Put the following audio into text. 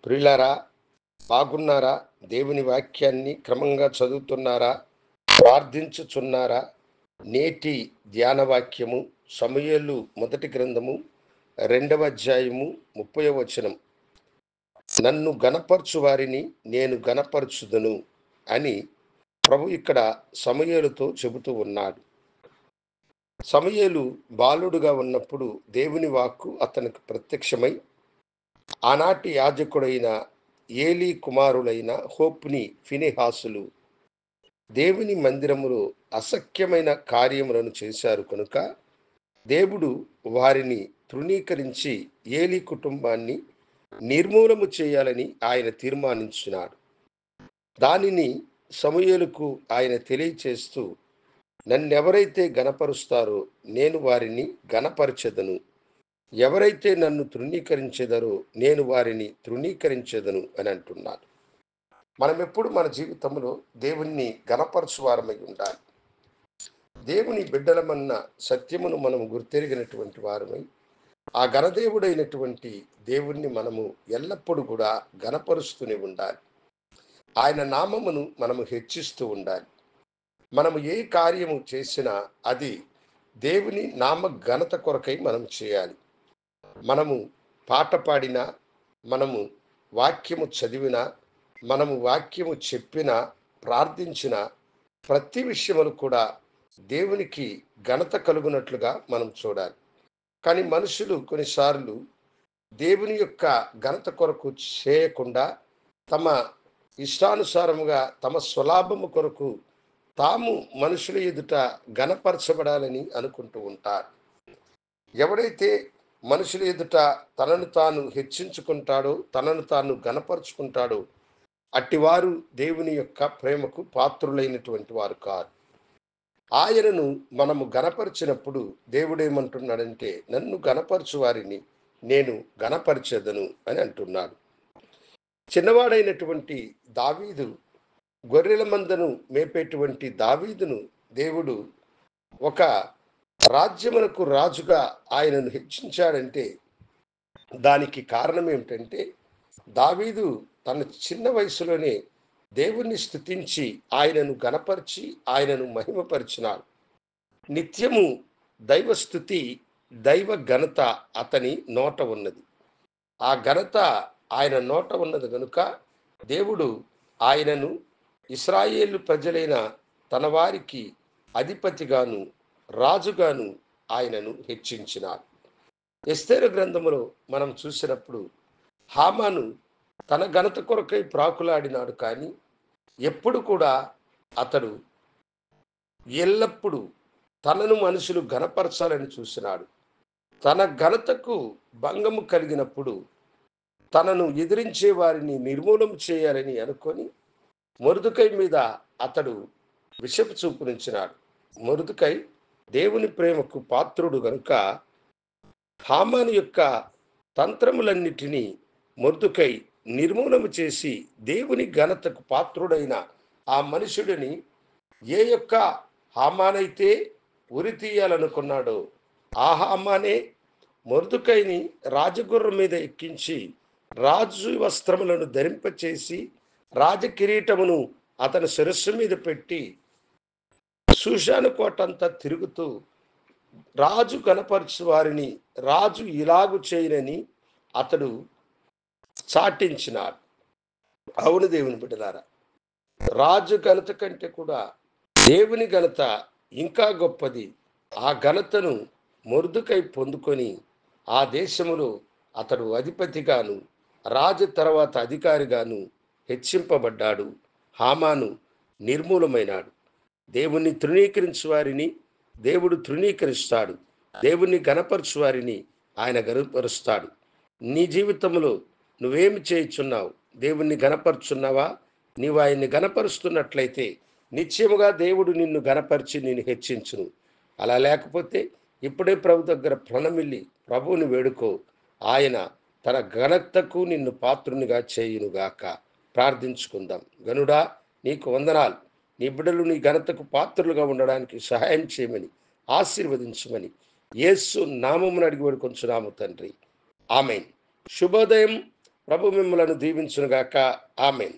ప్రియులారా, బాగున్నారా? దేవుని వాక్యాన్ని క్రమంగా చదువుతున్నారా? ప్రార్థించుచున్నారా? నేటి ధ్యాన వాక్యము సమూయేలు మొదటి గ్రంథము 2వ అధ్యాయము 30వ వచనం. నన్ను గనపరచు వారిని నేను గనపరచుదును అని ప్రభు ఇక్కడ సమూయేలుతో చెబుతూ ఉన్నాడు. సమూయేలు బాలుడుగా ఉన్నప్పుడు దేవుని వాక్కు అతనికి ప్రత్యక్షమై ఆనాటి యాజకుడైన ఏలీ కుమారులైన హోప్ని ఫినెహాసులు దేవుని మందిరములో అసఖ్యమైన కార్యములను చేశారు కనుక దేవుడు వారిని తృణీకరించి ఏలీ కుటుంబాన్ని నిర్మూలము చేయాలని ఆయన తీర్మానించినాడు. దానిని సమూయేలుకు ఆయన తెలియచేస్తూ, నన్నెవరైతే గనపరుస్తారో నేను వారిని గనపరచెదను, ఎవరైతే నన్ను తృణీకరించెదరో నేను వారిని తృణీకరించెదను అని అంటున్నాడు. మనం ఎప్పుడు మన జీవితంలో దేవుణ్ణి గనపరచువారమై ఉండాలి. దేవుని బిడ్డలమన్న సత్యమును మనము గుర్తెరిగినటువంటి వారమై ఆ గణదేవుడైనటువంటి దేవుణ్ణి మనము ఎల్లప్పుడూ కూడా గనపరుస్తూనే ఉండాలి. ఆయన నామమును మనము హెచ్చిస్తూ ఉండాలి. మనము ఏ కార్యము చేసినా అది దేవుని నామ ఘనత కొరకై మనం చేయాలి. మనము పాట పాడినా, మనము వాక్యము చదివినా, మనము వాక్యము చెప్పినా, ప్రార్థించిన ప్రతి విషయములు కూడా దేవునికి ఘనత కలుగునట్లుగా మనం చూడాలి. కానీ మనుషులు కొన్నిసార్లు దేవుని యొక్క ఘనత కొరకు చేయకుండా తమ ఇష్టానుసారముగా తమ స్వలాభము కొరకు తాము మనుషుల ఎదుట ఘనపరచబడాలని అనుకుంటూ ఉంటారు. ఎవడైతే మనుషుల ఎదుట తనను తాను హెచ్చించుకుంటాడో, తనను తాను గనపరుచుకుంటాడో అట్టివారు దేవుని యొక్క ప్రేమకు పాత్రులైనటువంటి వారు కాదు. ఆయనను మనము గనపరిచినప్పుడు దేవుడేమంటున్నాడంటే, నన్ను గనపరచు వారిని నేను గనపరిచెదను అని అంటున్నాడు. చిన్నవాడైనటువంటి దావీదు, గొర్రెల మందను మేపేటువంటి దావీదును దేవుడు ఒక రాజ్యమునకు రాజుగా ఆయనను హెచ్చించాడంటే దానికి కారణం ఏమిటంటే, దావీదు తన చిన్న వయసులోనే దేవుణ్ణి స్తుతించి ఆయనను గనపరిచి ఆయనను మహిమపరిచినాడు. నిత్యము దైవస్థుతి, దైవ ఘనత అతని నోట ఉన్నది. ఆ ఘనత ఆయన నోట ఉన్నది కనుక దేవుడు ఆయనను ఇశ్రాయేలు ప్రజలైన తన వారికి అధిపతిగాను రాజుగాను ఆయనను హెచ్చించినాడు. ఎస్తేరు గ్రంథములో మనం చూసినప్పుడు హామాను తన ఘనత కొరకై ప్రాకులాడినాడు, కానీ ఎప్పుడు కూడా అతడు ఎల్లప్పుడూ తనను మనుషులు ఘనపరచాలని చూసినాడు. తన ఘనతకు భంగము కలిగినప్పుడు తనను ఎదిరించే వారిని నిర్మూలన చేయాలని అనుకొని మొర్దెకై మీద అతడు విషపు చూపునించినాడు. మొర్దెకై దేవుని ప్రేమకు పాత్రుడు గనుక హామాను యొక్క తంత్రములన్నిటినీ మొర్దెకై నిర్మూలన చేసి దేవుని ఘనతకు పాత్రుడైన ఆ మనుషుడిని, ఏ యొక్క హామానైతే ఉరి తీయాలనుకున్నాడో ఆ హామానే మొర్దెకైని రాజగుర్రం మీద ఎక్కించి రాజు వస్త్రములను ధరింపచేసి రాజకిరీటమును అతని శిరస్సు మీద పెట్టి షూషాను కోటంతా తిరుగుతూ రాజు కనపరచు వారిని రాజు ఇలాగు చేయనని అతడు చాటించినాడు. అవును దేవుని బిడ్డలారా, రాజు ఘనత కంటే కూడా దేవుని ఘనత ఇంకా గొప్పది. ఆ ఘనతను మొర్దెకై పొందుకొని ఆ దేశములో అతడు అధిపతిగాను రాజు తర్వాత అధికారిగాను హెచ్చింపబడ్డాడు. హామాను నిర్మూలమైనాడు. దేవుణ్ణి తృణీకరించు వారిని దేవుడు తృణీకరిస్తాడు. దేవుణ్ణి గనపరచు వారిని ఆయన గనపరుస్తాడు. నీ జీవితంలో నువ్వేమి చేయుచున్నావు? దేవుణ్ణి గనపరుచున్నావా? నీవు ఆయన్ని గనపరుస్తున్నట్లయితే నిశ్చయముగా దేవుడు నిన్ను గనపరిచి నిన్ను హెచ్చించును. అలా లేకపోతే ఇప్పుడే ప్రభు దగ్గర ప్రణమిల్లి ప్రభువుని వేడుకో. ఆయన తన ఘనతకు నిన్ను పాత్రునిగా చేయునుగాక. ప్రార్థించుకుందాం. గనుడా, నీకు వందనాలు. నీ బిడ్డలు నీ ఘనతకు పాత్రులుగా ఉండడానికి సహాయం చేయమని, ఆశీర్వదించమని యేసు నామమున అడిగి వేడుకొంచున్నాము తండ్రి. ఆమేన్. శుభోదయం. ప్రభు మిమ్మలను దీవించునుగాక. ఆమేన్.